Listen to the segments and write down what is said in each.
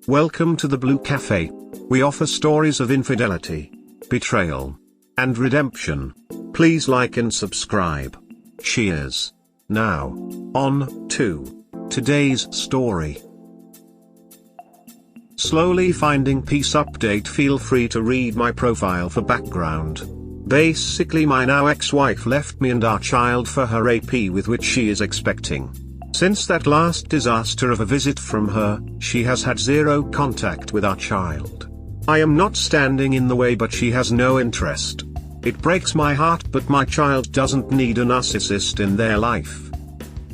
Welcome to the Blue Cafe. We offer stories of infidelity, betrayal, and redemption. Please like and subscribe. Cheers. Now, on to today's story. Slowly finding peace update. Feel free to read my profile for background. Basically, my now ex-wife left me and our child for her AP, with which she is expecting. Since that last disaster of a visit from her, she has had zero contact with our child. I am not standing in the way, but she has no interest. It breaks my heart, but my child doesn't need a narcissist in their life.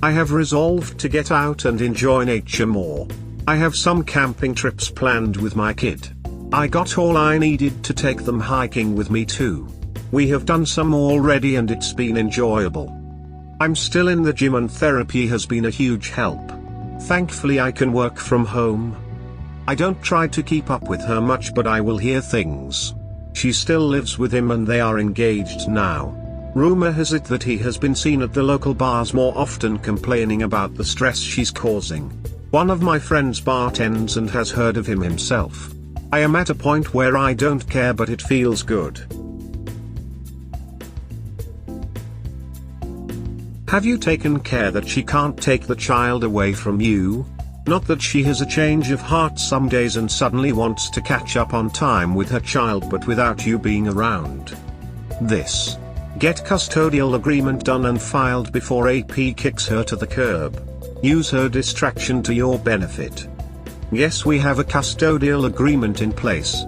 I have resolved to get out and enjoy nature more. I have some camping trips planned with my kid. I got all I needed to take them hiking with me too. We have done some already and it's been enjoyable. I'm still in the gym and therapy has been a huge help. Thankfully I can work from home. I don't try to keep up with her much, but I will hear things. She still lives with him and they are engaged now. Rumor has it that he has been seen at the local bars more often, complaining about the stress she's causing. One of my friends bartends and has heard of him himself. I am at a point where I don't care, but it feels good. Have you taken care that she can't take the child away from you? Not that she has a change of heart some days and suddenly wants to catch up on time with her child, but without you being around. This. Get custodial agreement done and filed before AP kicks her to the curb. Use her distraction to your benefit. Yes, we have a custodial agreement in place.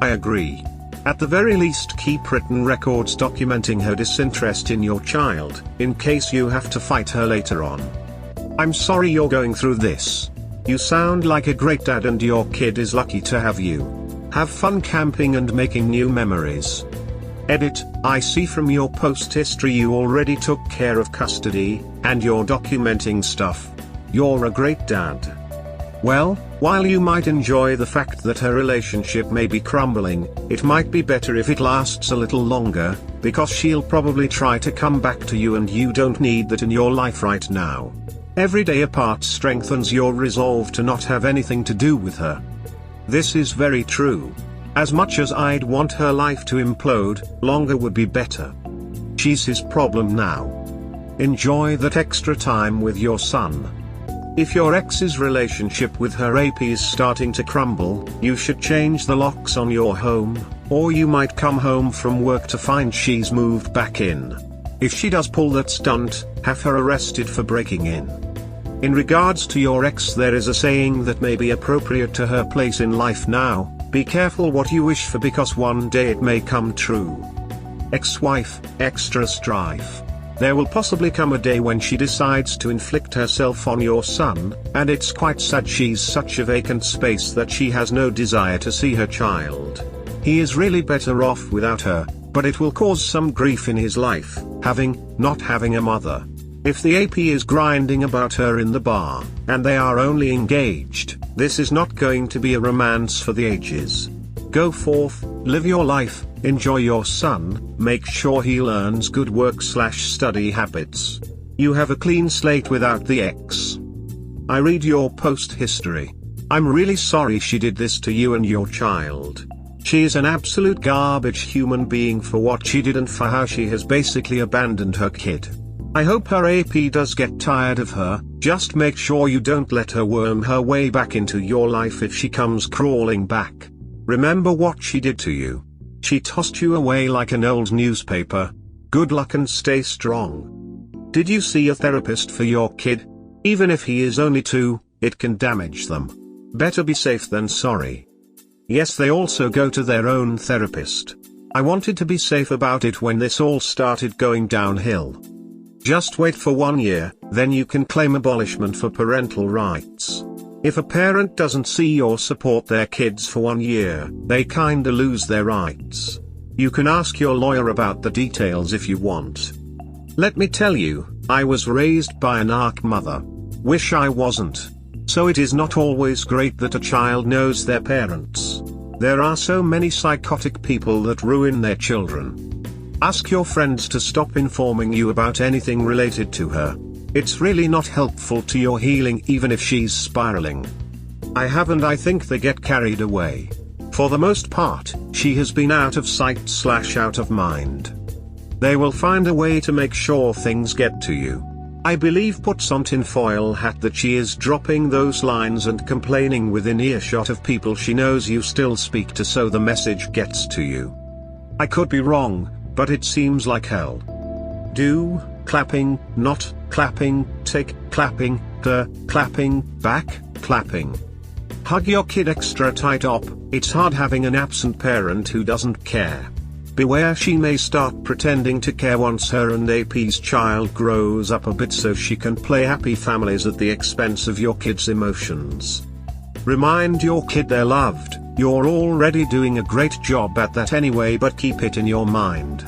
I agree. At the very least, keep written records documenting her disinterest in your child, in case you have to fight her later on. I'm sorry you're going through this. You sound like a great dad and your kid is lucky to have you. Have fun camping and making new memories. Edit, I see from your post history you already took care of custody, and you're documenting stuff. You're a great dad. Well, while you might enjoy the fact that her relationship may be crumbling, it might be better if it lasts a little longer, because she'll probably try to come back to you and you don't need that in your life right now. Every day apart strengthens your resolve to not have anything to do with her. This is very true. As much as I'd want her life to implode, longer would be better. She's his problem now. Enjoy that extra time with your son. If your ex's relationship with her AP is starting to crumble, you should change the locks on your home, or you might come home from work to find she's moved back in. If she does pull that stunt, have her arrested for breaking in. In regards to your ex, there is a saying that may be appropriate to her place in life now: be careful what you wish for, because one day it may come true. Ex-wife, extra strife. There will possibly come a day when she decides to inflict herself on your son, and it's quite sad. She's such a vacant space that she has no desire to see her child. He is really better off without her, but it will cause some grief in his life, not having a mother. If the AP is grinding about her in the bar, and they are only engaged, this is not going to be a romance for the ages. Go forth, live your life, enjoy your son, make sure he learns good work/study habits. You have a clean slate without the ex. I read your post history. I'm really sorry she did this to you and your child. She is an absolute garbage human being for what she did and for how she has basically abandoned her kid. I hope her AP does get tired of her. Just make sure you don't let her worm her way back into your life if she comes crawling back. Remember what she did to you. She tossed you away like an old newspaper. Good luck and stay strong. Did you see a therapist for your kid? Even if he is only 2, it can damage them. Better be safe than sorry. Yes, they also go to their own therapist. I wanted to be safe about it when this all started going downhill. Just wait for 1 year, then you can claim abolishment for parental rights. If a parent doesn't see or support their kids for 1 year, they kinda lose their rights. You can ask your lawyer about the details if you want. Let me tell you, I was raised by a narc mother. Wish I wasn't. So it is not always great that a child knows their parents. There are so many psychotic people that ruin their children. Ask your friends to stop informing you about anything related to her. It's really not helpful to your healing even if she's spiraling. I haven't. I think they get carried away. For the most part, she has been out of sight/out of mind. They will find a way to make sure things get to you. I believe puts on tinfoil hat that she is dropping those lines and complaining within earshot of people she knows you still speak to so the message gets to you. I could be wrong, but it seems like hell. Do, clapping, not, clapping, take, clapping, clapping, back, clapping. Hug your kid extra tight up. It's hard having an absent parent who doesn't care. Beware, she may start pretending to care once her and AP's child grows up a bit so she can play happy families at the expense of your kid's emotions. Remind your kid they're loved. You're already doing a great job at that anyway, but keep it in your mind.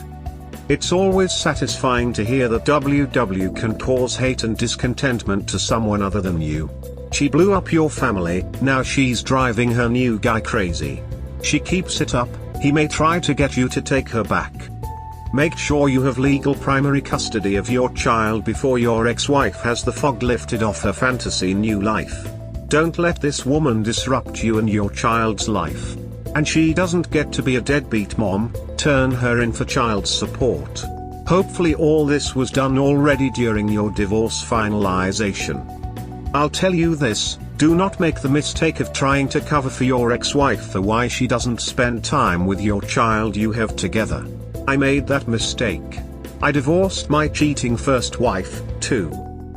It's always satisfying to hear that WW can cause hate and discontentment to someone other than you. She blew up your family, now she's driving her new guy crazy. She keeps it up, he may try to get you to take her back. Make sure you have legal primary custody of your child before your ex-wife has the fog lifted off her fantasy new life. Don't let this woman disrupt you and your child's life. And she doesn't get to be a deadbeat mom. Turn her in for child support. Hopefully all this was done already during your divorce finalization. I'll tell you this, do not make the mistake of trying to cover for your ex-wife for why she doesn't spend time with your child you have together. I made that mistake. I divorced my cheating first wife, too.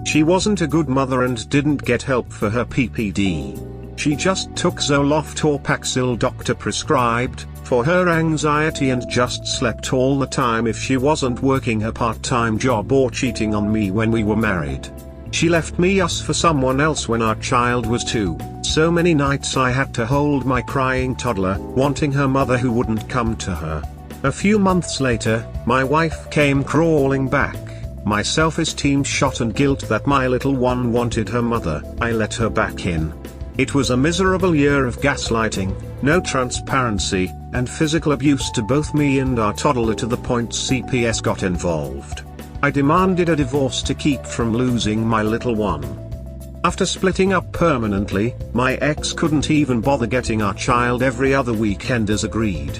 She wasn't a good mother and didn't get help for her PPD. She just took Zoloft or Paxil doctor prescribed, for her anxiety and just slept all the time if she wasn't working her part-time job or cheating on me when we were married. She left us for someone else when our child was 2, so many nights I had to hold my crying toddler, wanting her mother who wouldn't come to her. A few months later, my wife came crawling back. My self-esteem shot and guilt that my little one wanted her mother, I let her back in. It was a miserable year of gaslighting, no transparency, and physical abuse to both me and our toddler to the point CPS got involved. I demanded a divorce to keep from losing my little one. After splitting up permanently, my ex couldn't even bother getting our child every other weekend as agreed.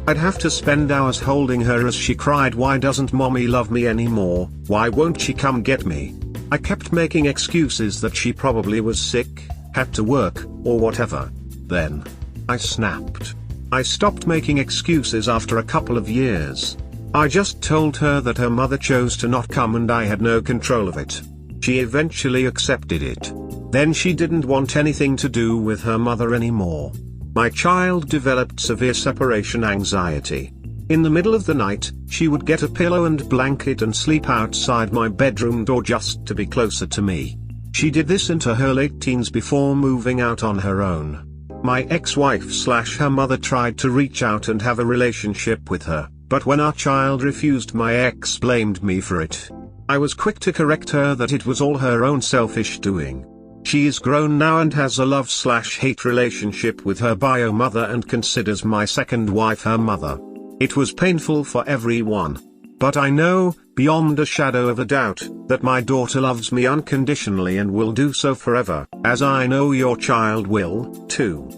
I'd have to spend hours holding her as she cried, "Why doesn't mommy love me anymore? Why won't she come get me?" I kept making excuses that she probably was sick, had to work, or whatever. Then I snapped. I stopped making excuses after a couple of years. I just told her that her mother chose to not come and I had no control of it. She eventually accepted it. Then she didn't want anything to do with her mother anymore. My child developed severe separation anxiety. In the middle of the night, she would get a pillow and blanket and sleep outside my bedroom door just to be closer to me. She did this into her late teens before moving out on her own. My ex-wife/her mother tried to reach out and have a relationship with her, but when our child refused, my ex blamed me for it. I was quick to correct her that it was all her own selfish doing. She is grown now and has a love/hate relationship with her bio mother and considers my second wife her mother. It was painful for everyone. But I know, beyond a shadow of a doubt, that my daughter loves me unconditionally and will do so forever, as I know your child will, too.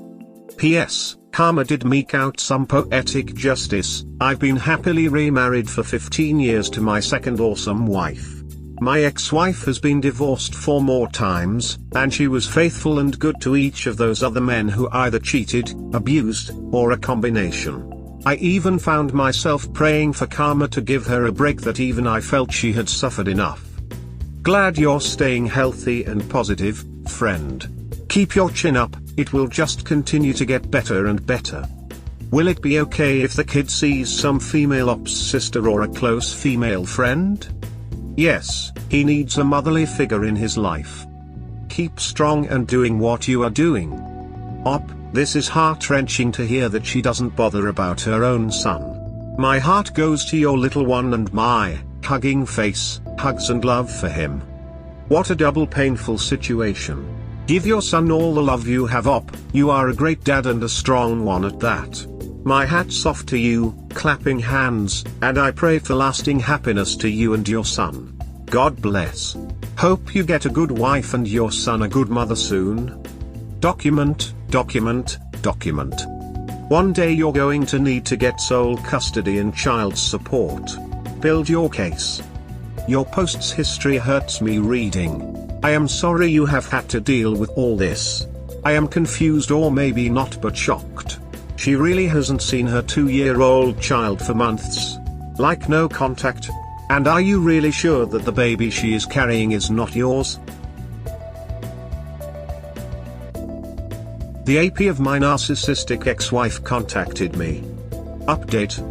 P.S. Karma did meek out some poetic justice. I've been happily remarried for 15 years to my second awesome wife. My ex-wife has been divorced 4 more times, and she was faithful and good to each of those other men who either cheated, abused, or a combination. I even found myself praying for karma to give her a break, that even I felt she had suffered enough. Glad you're staying healthy and positive, friend. Keep your chin up, it will just continue to get better and better. Will it be okay if the kid sees some female ops sister or a close female friend? Yes, he needs a motherly figure in his life. Keep strong and doing what you are doing. This is heart-wrenching to hear that she doesn't bother about her own son. My heart goes to your little one and my hugging face, hugs and love for him. What a double painful situation. Give your son all the love you have. You are a great dad and a strong one at that. My hat's off to you, clapping hands, and I pray for lasting happiness to you and your son. God bless. Hope you get a good wife and your son a good mother soon. Document, document, document. One day you're going to need to get sole custody and child support. Build your case. Your post's history hurts me reading. I am sorry you have had to deal with all this. I am confused, or maybe not, but shocked. She really hasn't seen her 2-year-old child for months. Like, no contact. And are you really sure that the baby she is carrying is not yours? The AP of my narcissistic ex-wife contacted me. Update.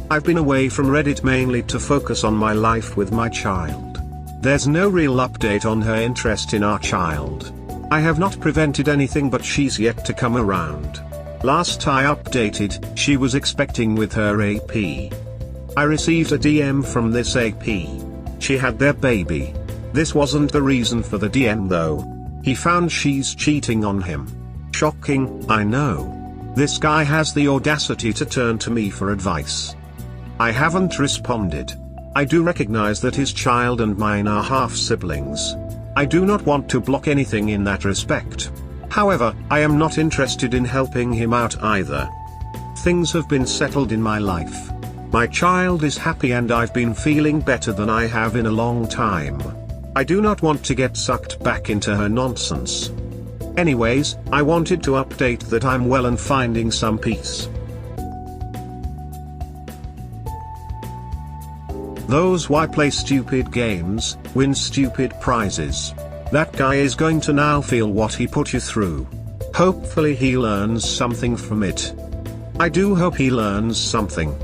I've been away from Reddit mainly to focus on my life with my child. There's no real update on her interest in our child. I have not prevented anything, but she's yet to come around. Last I updated, she was expecting with her AP. I received a DM from this AP. She had their baby. This wasn't the reason for the DM though. He found she's cheating on him. Shocking, I know. This guy has the audacity to turn to me for advice. I haven't responded. I do recognize that his child and mine are half-siblings. I do not want to block anything in that respect. However, I am not interested in helping him out either. Things have been settled in my life. My child is happy and I've been feeling better than I have in a long time. I do not want to get sucked back into her nonsense. Anyways, I wanted to update that I'm well and finding some peace. Those why play stupid games, win stupid prizes. That guy is going to now feel what he put you through. Hopefully he learns something from it. I do hope he learns something.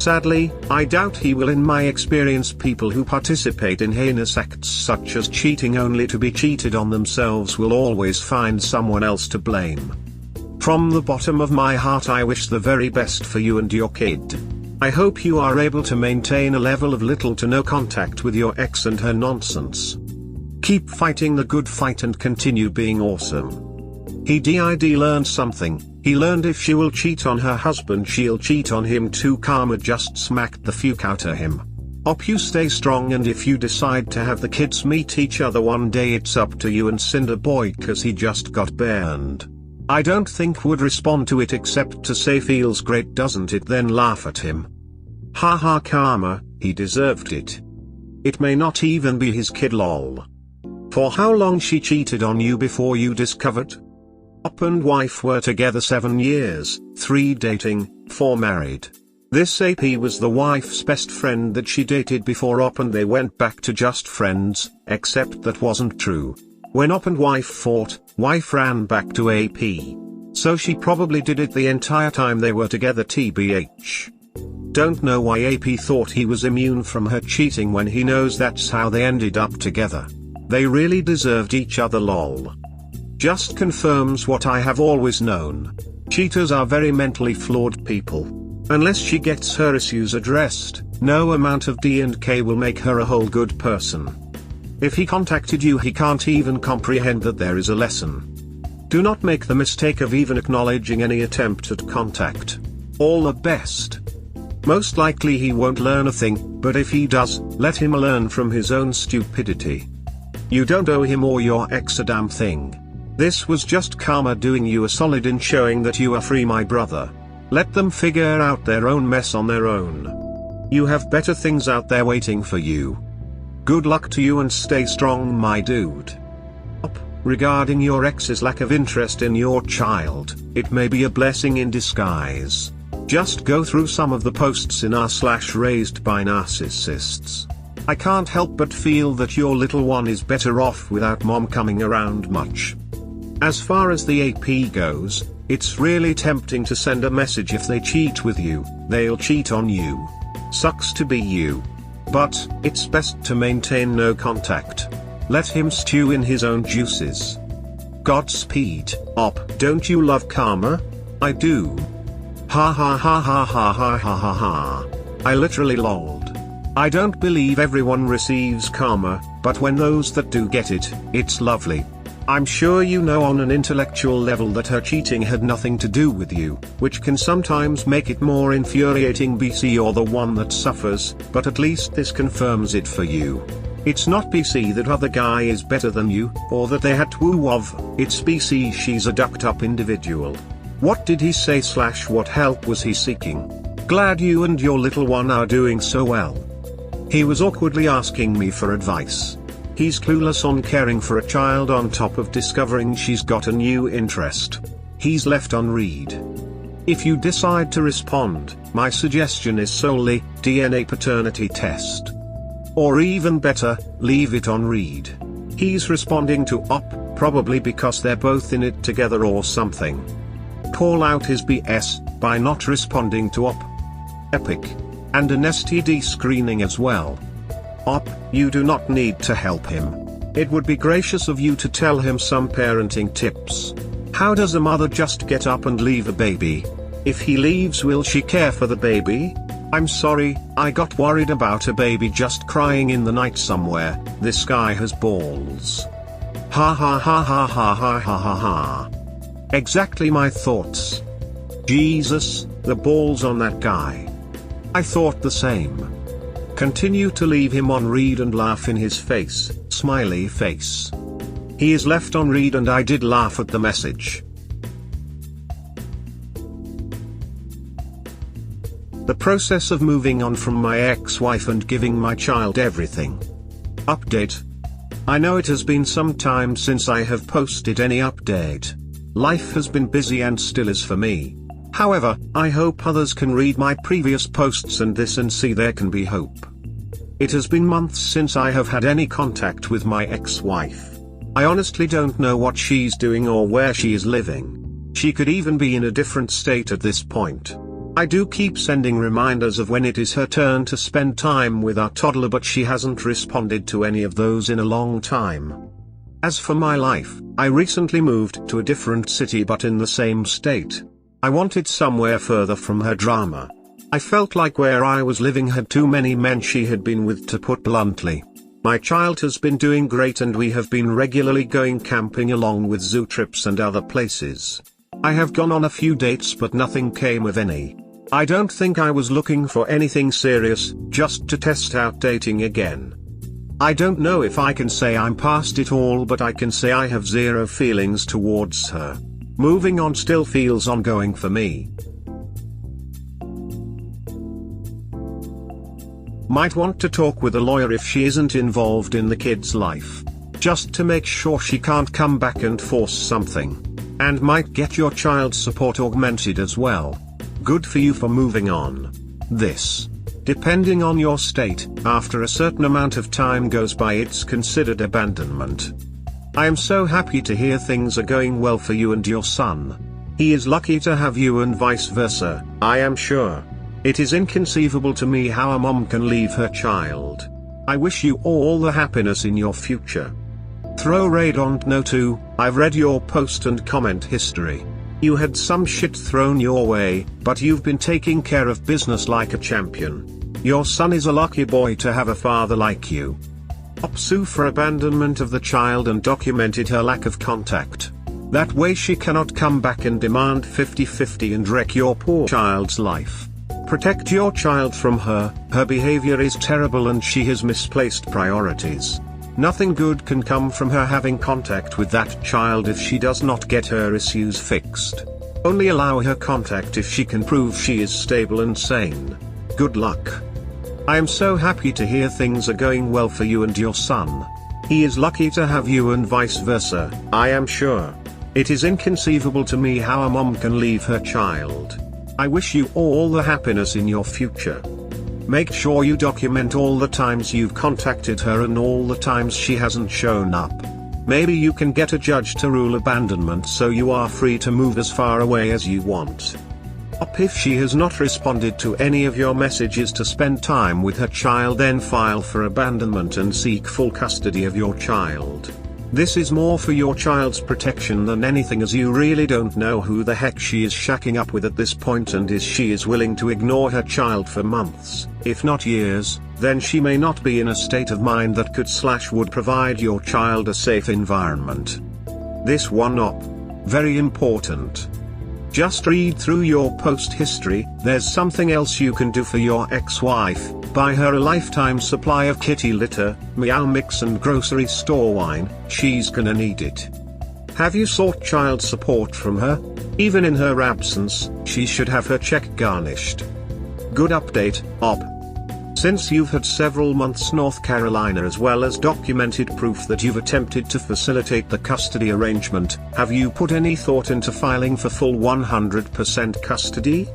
Sadly, I doubt he will. In my experience, people who participate in heinous acts such as cheating only to be cheated on themselves will always find someone else to blame. From the bottom of my heart, I wish the very best for you and your kid. I hope you are able to maintain a level of little to no contact with your ex and her nonsense. Keep fighting the good fight and continue being awesome. He did learn something. He learned if she will cheat on her husband, she'll cheat on him too. Karma just smacked the fuck out of him. Hope you stay strong, and if you decide to have the kids meet each other one day, it's up to you and Cinder Boy, cause he just got burned. I don't think would respond to it except to say feels great doesn't it, then laugh at him. Haha, karma, he deserved it. It may not even be his kid, lol. For how long she cheated on you before you discovered? Up and wife were together 7 years, 3 dating, 4 married. This AP was the wife's best friend that she dated before Op, and they went back to just friends, except that wasn't true. When Op and wife fought, wife ran back to AP. So she probably did it the entire time they were together, TBH. Don't know why AP thought he was immune from her cheating when he knows that's how they ended up together. They really deserved each other, lol. Just confirms what I have always known. Cheaters are very mentally flawed people. Unless she gets her issues addressed, no amount of D&K will make her a whole good person. If he contacted you, he can't even comprehend that there is a lesson. Do not make the mistake of even acknowledging any attempt at contact. All the best. Most likely he won't learn a thing, but if he does, let him learn from his own stupidity. You don't owe him or your ex a damn thing. This was just karma doing you a solid in showing that you are free, my brother. Let them figure out their own mess on their own. You have better things out there waiting for you. Good luck to you and stay strong, my dude. Regarding your ex's lack of interest in your child, it may be a blessing in disguise. Just go through some of the posts in r/raised by narcissists. I can't help but feel that your little one is better off without mom coming around much. As far as the AP goes, it's really tempting to send a message if they cheat with you, they'll cheat on you. Sucks to be you. But, it's best to maintain no contact. Let him stew in his own juices. Godspeed, Op. Don't you love karma? I do. Ha ha ha ha ha ha ha ha ha. I literally lolled. I don't believe everyone receives karma, but when those that do get it, it's lovely. I'm sure you know on an intellectual level that her cheating had nothing to do with you, which can sometimes make it more infuriating. BC, you're the one that suffers, but at least this confirms it for you. It's not PC that other guy is better than you, or that they had woo of, it's PC she's a ducked up individual. What did he say / what help was he seeking? Glad you and your little one are doing so well. He was awkwardly asking me for advice. He's clueless on caring for a child on top of discovering she's got a new interest. He's left on read. If you decide to respond, my suggestion is solely, DNA paternity test. Or even better, leave it on read. He's responding to op, probably because they're both in it together or something. Call out his BS, by not responding to op. Epic. And an STD screening as well. Op, you do not need to help him. It would be gracious of you to tell him some parenting tips. How does a mother just get up and leave a baby? If he leaves, will she care for the baby? I'm sorry, I got worried about a baby just crying in the night somewhere. This guy has balls. Ha ha ha ha ha ha ha ha ha. Exactly my thoughts. Jesus, the balls on that guy. I thought the same. Continue to leave him on read and laugh in his face, smiley face. He is left on read and I did laugh at the message. The process of moving on from my ex-wife and giving my child everything. Update. I know it has been some time since I have posted any update. Life has been busy and still is for me. However, I hope others can read my previous posts and this and see there can be hope. It has been months since I have had any contact with my ex-wife. I honestly don't know what she's doing or where she is living. She could even be in a different state at this point. I do keep sending reminders of when it is her turn to spend time with our toddler, but she hasn't responded to any of those in a long time. As for my life, I recently moved to a different city but in the same state. I wanted somewhere further from her drama. I felt like where I was living had too many men she had been with, to put bluntly. My child has been doing great and we have been regularly going camping along with zoo trips and other places. I have gone on a few dates but nothing came of any. I don't think I was looking for anything serious, just to test out dating again. I don't know if I can say I'm past it all, but I can say I have zero feelings towards her. Moving on still feels ongoing for me. Might want to talk with a lawyer if she isn't involved in the kid's life. Just to make sure she can't come back and force something. And might get your child's support augmented as well. Good for you for moving on. This. Depending on your state, after a certain amount of time goes by, it's considered abandonment. I am so happy to hear things are going well for you and your son. He is lucky to have you and vice versa, I am sure. It is inconceivable to me how a mom can leave her child. I wish you all the happiness in your future. Throw raid on no too, I've read your post and comment history. You had some shit thrown your way, but you've been taking care of business like a champion. Your son is a lucky boy to have a father like you. Sue for abandonment of the child and documented her lack of contact. That way she cannot come back and demand 50-50 and wreck your poor child's life. Protect your child from her behavior is terrible and she has misplaced priorities. Nothing good can come from her having contact with that child if she does not get her issues fixed. Only allow her contact if she can prove she is stable and sane. Good luck. I am so happy to hear things are going well for you and your son. He is lucky to have you and vice versa, I am sure. It is inconceivable to me how a mom can leave her child. I wish you all the happiness in your future. Make sure you document all the times you've contacted her and all the times she hasn't shown up. Maybe you can get a judge to rule abandonment so you are free to move as far away as you want. If she has not responded to any of your messages to spend time with her child, then file for abandonment and seek full custody of your child. This is more for your child's protection than anything, as you really don't know who the heck she is shacking up with at this point, and if she is willing to ignore her child for months, if not years, then she may not be in a state of mind that could/would provide your child a safe environment. This one op. Very important. Just read through your post history. There's something else you can do for your ex-wife. Buy her a lifetime supply of kitty litter, meow mix and grocery store wine. She's gonna need it. Have you sought child support from her? Even in her absence, she should have her check garnished. Good update, Ob. Since you've had several months North Carolina as well as documented proof that you've attempted to facilitate the custody arrangement, have you put any thought into filing for full 100% custody?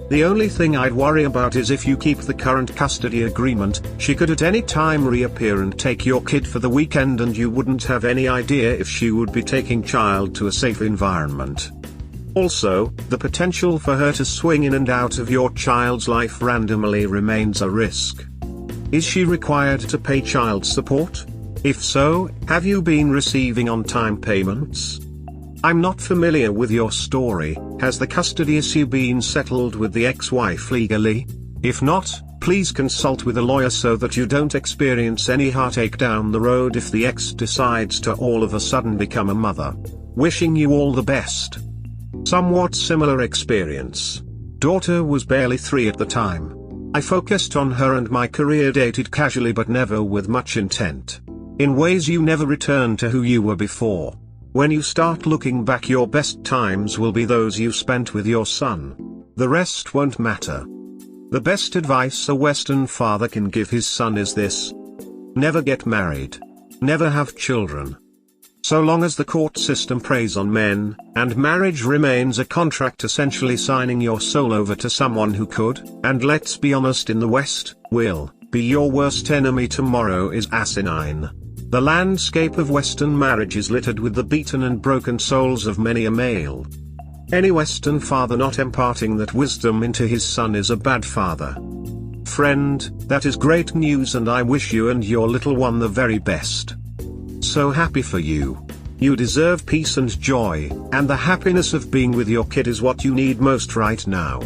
The only thing I'd worry about is if you keep the current custody agreement, she could at any time reappear and take your kid for the weekend and you wouldn't have any idea if she would be taking child to a safe environment. Also, the potential for her to swing in and out of your child's life randomly remains a risk. Is she required to pay child support? If so, have you been receiving on-time payments? I'm not familiar with your story. Has the custody issue been settled with the ex-wife legally? If not, please consult with a lawyer so that you don't experience any heartache down the road if the ex decides to all of a sudden become a mother. Wishing you all the best. Somewhat similar experience. Daughter was barely 3 at the time. I focused on her and my career, dated casually but never with much intent. In ways you never return to who you were before. When you start looking back, your best times will be those you spent with your son. The rest won't matter. The best advice a Western father can give his son is this: never get married. Never have children. So long as the court system preys on men, and marriage remains a contract, essentially signing your soul over to someone who could, and let's be honest, in the West, will, be your worst enemy tomorrow, is asinine. The landscape of Western marriage is littered with the beaten and broken souls of many a male. Any Western father not imparting that wisdom into his son is a bad father. Friend, that is great news and I wish you and your little one the very best. So happy for you. You deserve peace and joy, and the happiness of being with your kid is what you need most right now.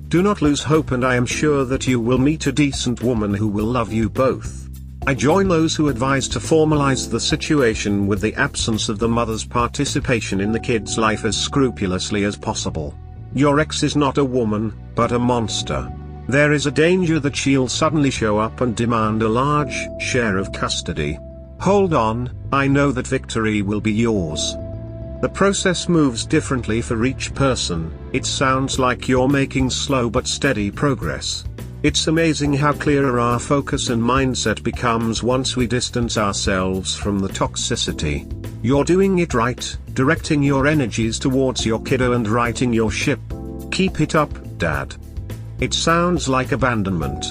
Do not lose hope, and I am sure that you will meet a decent woman who will love you both. I join those who advise to formalize the situation with the absence of the mother's participation in the kid's life as scrupulously as possible. Your ex is not a woman, but a monster. There is a danger that she'll suddenly show up and demand a large share of custody. Hold on, I know that victory will be yours. The process moves differently for each person. It sounds like you're making slow but steady progress. It's amazing how clearer our focus and mindset becomes once we distance ourselves from the toxicity. You're doing it right, directing your energies towards your kiddo and righting your ship. Keep it up, Dad. It sounds like abandonment.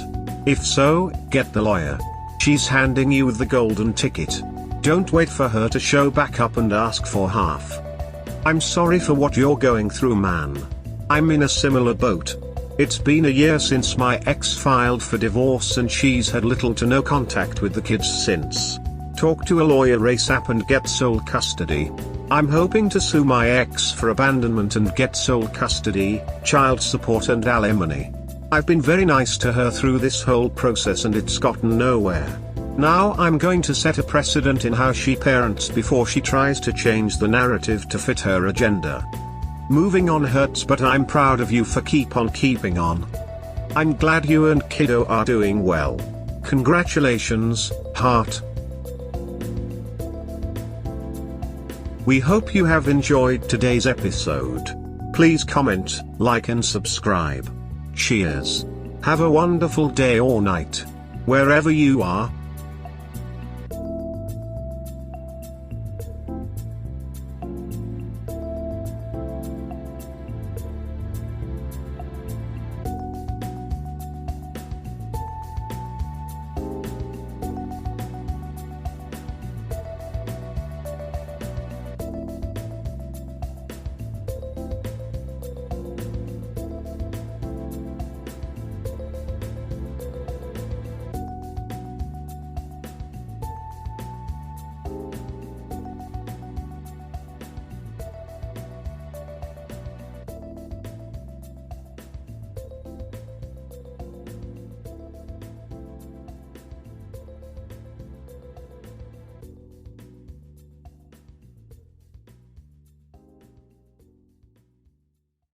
If so, get the lawyer. She's handing you the golden ticket. Don't wait for her to show back up and ask for half. I'm sorry for what you're going through, man. I'm in a similar boat. It's been a year since my ex filed for divorce and she's had little to no contact with the kids since. Talk to a lawyer ASAP and get sole custody. I'm hoping to sue my ex for abandonment and get sole custody, child support and alimony. I've been very nice to her through this whole process and it's gotten nowhere. Now I'm going to set a precedent in how she parents before she tries to change the narrative to fit her agenda. Moving on hurts, but I'm proud of you for keep on keeping on. I'm glad you and kiddo are doing well. Congratulations, heart. We hope you have enjoyed today's episode. Please comment, like and subscribe. Cheers. Have a wonderful day or night. Wherever you are.